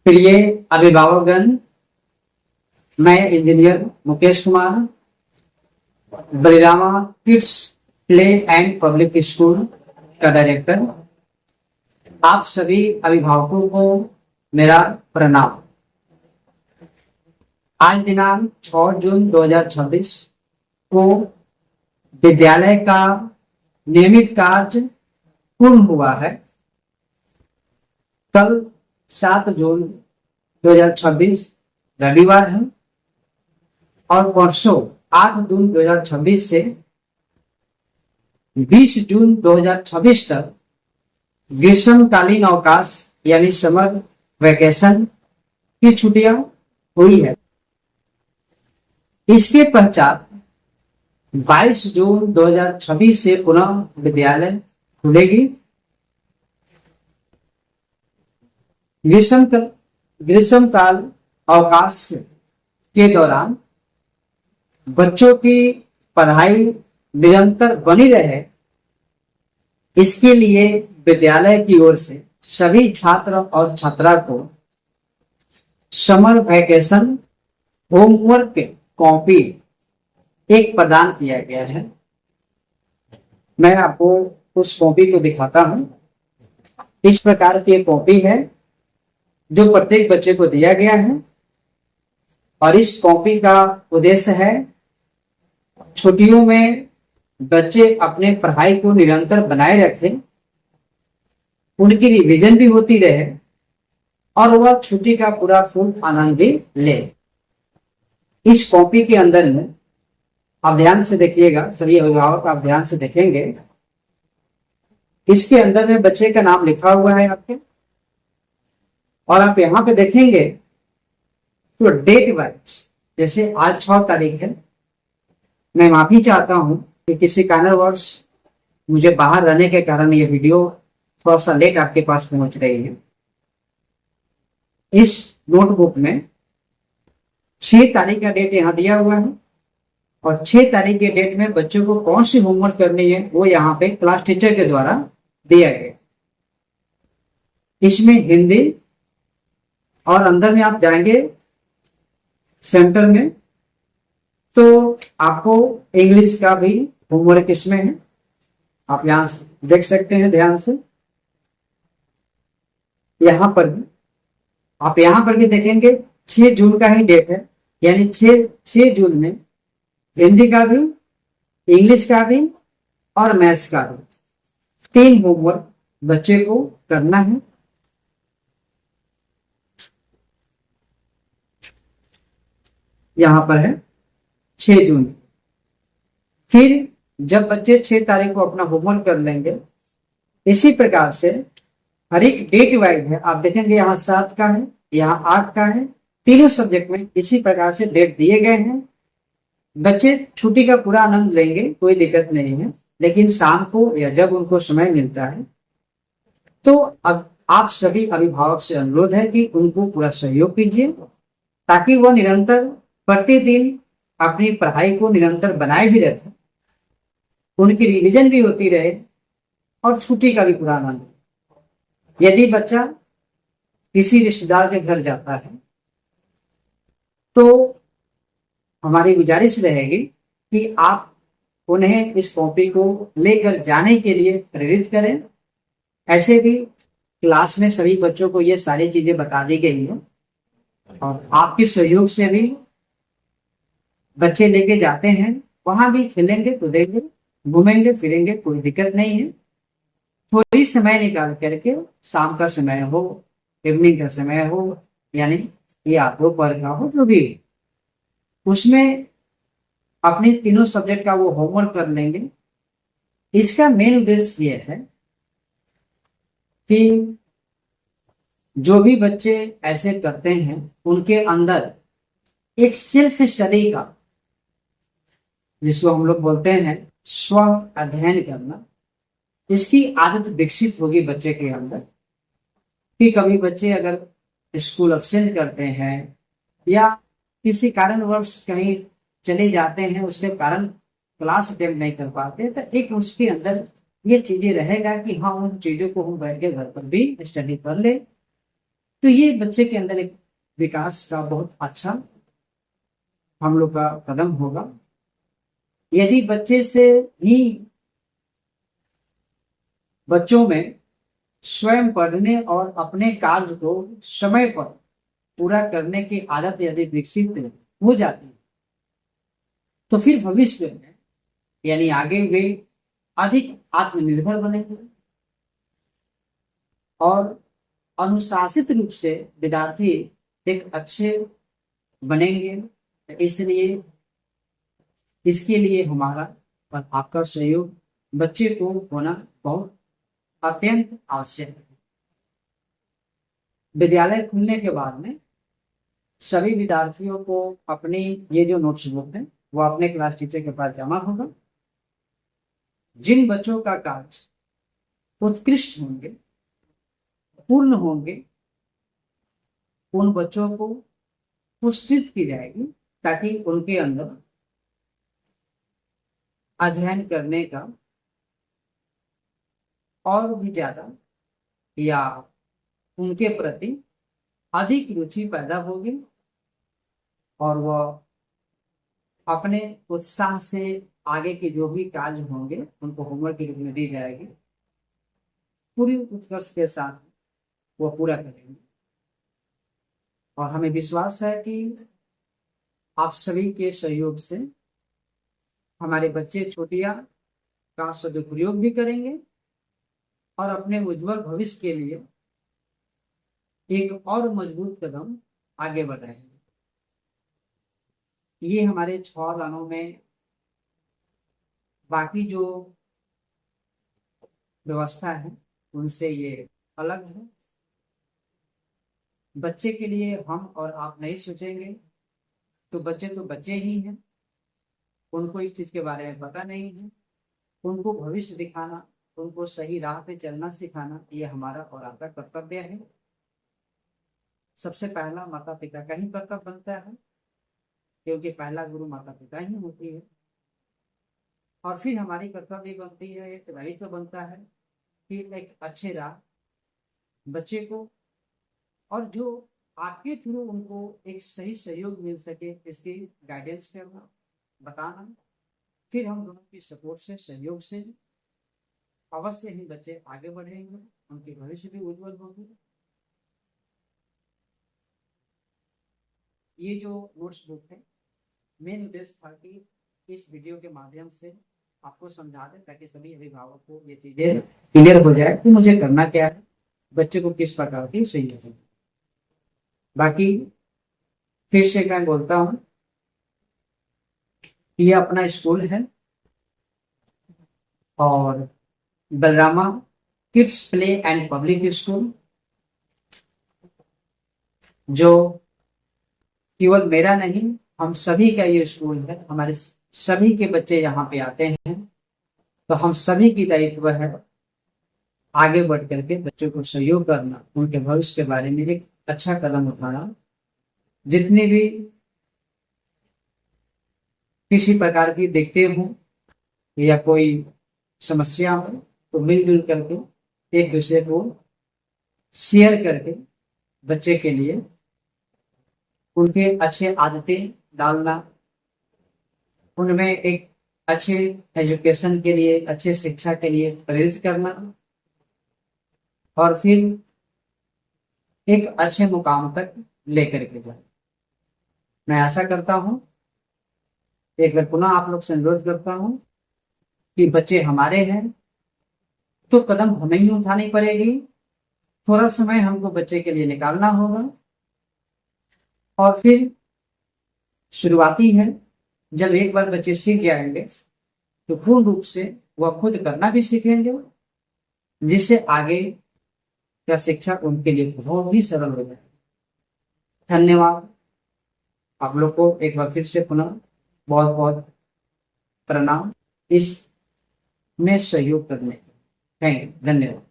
प्रिय अभिभावकगण, मैं engineer Mukesh Kumar Balirama kids play and public school का डायरेक्टर। आप सभी अभिभावकों को मेरा प्रणाम। आज दिनांक 6 जून 2026 को विद्यालय का नियमित कार्य पूर्ण हुआ है। कल 7 जून 2026 रविवार है और परसों 8 जून 2026 से 20 जून 2026 तक ग्रीष्मकालीन अवकाश यानी समर वैकेशन की छुट्टियां हुई है। इसके पश्चात 22 जून 2026 से पुनः विद्यालय खुलेगी। ग्रीष्मकाल अवकाश के दौरान बच्चों की पढ़ाई निरंतर बनी रहे, इसके लिए विद्यालय की ओर से सभी छात्र और छात्रा को समर वैकेशन होमवर्क कॉपी एक प्रदान किया गया है। मैं आपको उस कॉपी को दिखाता हूं। इस प्रकार की कॉपी है जो प्रत्येक बच्चे को दिया गया है और इस कॉपी का उद्देश्य है छुट्टियों में बच्चे अपने पढ़ाई को निरंतर बनाए रखें, उनकी रिवीजन भी होती रहे और वह छुट्टी का पूरा फुल आनंद भी ले। इस कॉपी के अंदर में आप ध्यान से देखिएगा, सभी अभिभावक आप ध्यान से देखेंगे। इसके अंदर में बच्चे का नाम लिखा हुआ है आपके, और आप यहां पे देखेंगे तो डेट वाइज, जैसे आज 6 तारीख है। मैं माफी चाहता हूं कि किसी कारणवश मुझे बाहर रहने के कारण ये वीडियो थोड़ा सा लेट आपके पास पहुंच रही है। इस नोटबुक में 6 तारीख का डेट यहाँ दिया हुआ है और 6 तारीख के डेट में बच्चों को कौन सी होमवर्क करनी है वो यहाँ पे क्लास टीचर के द्वारा दिया गया। इसमें हिंदी और अंदर में आप जाएंगे सेंटर में तो आपको इंग्लिश का भी होमवर्क इसमें है। आप यहां से देख सकते हैं ध्यान से। यहां पर भी आप यहां पर भी देखेंगे 6 जून का ही डेट है, यानी 6 जून में हिंदी का भी, इंग्लिश का भी और मैथ्स का भी 3 होमवर्क बच्चे को करना है। यहां पर है 6 जून। फिर जब बच्चे 6 तारीख को अपना होमवर्क कर लेंगे, इसी प्रकार से हर एक डेट वाइज है। आप देखेंगे यहाँ 7 का है, यहाँ 8 का है, तीनों सब्जेक्ट में इसी प्रकार से डेट दिए गए हैं। बच्चे छुट्टी का पूरा आनंद लेंगे, कोई दिक्कत नहीं है, लेकिन शाम को या जब उनको समय मिलता है तो अब आप सभी अभिभावक से अनुरोध है कि उनको पूरा सहयोग कीजिए ताकि वह निरंतर प्रतिदिन अपनी पढ़ाई को निरंतर बनाए भी रखें, उनकी रिवीजन भी होती रहे और छुट्टी का भी पूरा आनंद। यदि बच्चा किसी रिश्तेदार के घर जाता है तो हमारी गुजारिश रहेगी कि आप उन्हें इस कॉपी को लेकर जाने के लिए प्रेरित करें। ऐसे भी क्लास में सभी बच्चों को ये सारी चीजें बता दी गई है और आपके सहयोग से भी बच्चे लेके जाते हैं, वहां भी खेलेंगे, कूदेंगे, घूमेंगे फिरेंगे, कोई दिक्कत नहीं है। थोड़ी समय निकाल करके शाम का समय हो, इवनिंग का समय हो, यानी या दोपहर का हो, जो भी उसमें अपने तीनों सब्जेक्ट का वो होमवर्क कर लेंगे। इसका मेन उद्देश्य ये है कि जो भी बच्चे ऐसे करते हैं उनके अंदर एक सेल्फ स्टडी का, जिसको हम लोग बोलते हैं स्व अध्ययन करना, इसकी आदत विकसित होगी बच्चे के अंदर। कि कभी बच्चे अगर स्कूल अब्सेंट करते हैं या किसी कारणवश कहीं चले जाते हैं, उसके कारण क्लास अटेंड नहीं कर पाते, तो एक उसके अंदर ये चीजें रहेगा कि हाँ उन चीजों को हम बैठ के घर पर भी स्टडी कर ले। तो ये बच्चे के अंदर एक विकास का बहुत अच्छा हम लोग का कदम होगा। यदि बच्चे से ही बच्चों में स्वयं पढ़ने और अपने कार्य को समय पर पूरा करने की आदत यदि विकसित हो जाती है तो फिर भविष्य में यानी आगे वे अधिक आत्मनिर्भर बनेंगे और अनुशासित रूप से विद्यार्थी एक अच्छे बनेंगे। इसलिए इसके लिए हमारा और आपका सहयोग बच्चे को होना बहुत अत्यंत आवश्यक है। विद्यालय खुलने के बाद में सभी विद्यार्थियों को अपनी ये जो नोट्स बुक है वो अपने क्लास टीचर के पास जमा होगा। जिन बच्चों का कार्य उत्कृष्ट होंगे, पूर्ण होंगे, उन बच्चों को पुरस्कृत की जाएगी ताकि उनके अंदर अध्ययन करने का और भी ज्यादा या उनके प्रति अधिक रुचि पैदा होगी और वह अपने उत्साह से आगे के जो भी कार्य होंगे उनको होमवर्क के रूप में दी जाएगी, पूरी उत्कर्ष के साथ वो पूरा करेंगे। और हमें विश्वास है कि आप सभी के सहयोग से हमारे बच्चे छोटिया का सदुपयोग भी करेंगे और अपने उज्जवल भविष्य के लिए एक और मजबूत कदम आगे बढ़ाएंगे। ये हमारे 6 दानों में बाकी जो व्यवस्था है उनसे ये अलग है। बच्चे के लिए हम और आप नहीं सोचेंगे तो बच्चे ही हैं, उनको इस चीज के बारे में पता नहीं है। उनको भविष्य दिखाना, उनको सही राह पे चलना सिखाना ये हमारा और आपका कर्तव्य है। सबसे पहला माता पिता का ही कर्तव्य बनता है क्योंकि पहला गुरु माता पिता ही होती है। और फिर हमारी कर्तव्य बनती है, एक दायित्व बनता है कि एक अच्छे राह बच्चे को और जो आपके थ्रू उनको एक सही सहयोग मिल सके इसकी गाइडेंस करना, बताना। फिर हम दोनों की सपोर्ट से, सहयोग से अवश्य ही बच्चे आगे बढ़ेंगे, उनके भविष्य भी उज्जवल होंगे। ये जो नोट्स बुक है मेन उद्देश्य था कि इस वीडियो के माध्यम से आपको समझा दें ताकि सभी अभिभावक को ये चीजें क्लियर हो जाए कि मुझे करना क्या है, बच्चे को किस प्रकार की सही है। बाकी फिर से मैं बोलता हूं, ये अपना स्कूल है और Balarama kids play and public school जो केवल मेरा नहीं हम सभी का ये स्कूल है। हमारे सभी के बच्चे यहाँ पे आते हैं तो हम सभी की दायित्व है आगे बढ़ करके बच्चों को सहयोग करना, उनके भविष्य के बारे में एक अच्छा कदम उठाना। जितनी भी किसी प्रकार की देखते हो या कोई समस्या हो तो मिलजुल करके एक दूसरे को शेयर करके बच्चे के लिए उनके अच्छे आदतें डालना, उनमें एक अच्छे एजुकेशन के लिए, अच्छे शिक्षा के लिए प्रेरित करना और फिर एक अच्छे मुकाम तक लेकर के जाए। मैं आशा करता हूं, एक बार पुनः आप लोग से अनुरोध करता हूं कि बच्चे हमारे हैं तो कदम हमें ही उठानी पड़ेगी। थोड़ा समय हमको बच्चे के लिए निकालना होगा और फिर शुरुआती है, जब एक बार बच्चे सीख जाएंगे तो पूर्ण रूप से वह खुद करना भी सीखेंगे जिससे आगे का शिक्षा उनके लिए बहुत ही सरल हो जाए। धन्यवाद। आप लोग को एक बार फिर से पुनः बहुत बहुत प्रणाम इस में सहयोग करने। थैंक यू, धन्यवाद।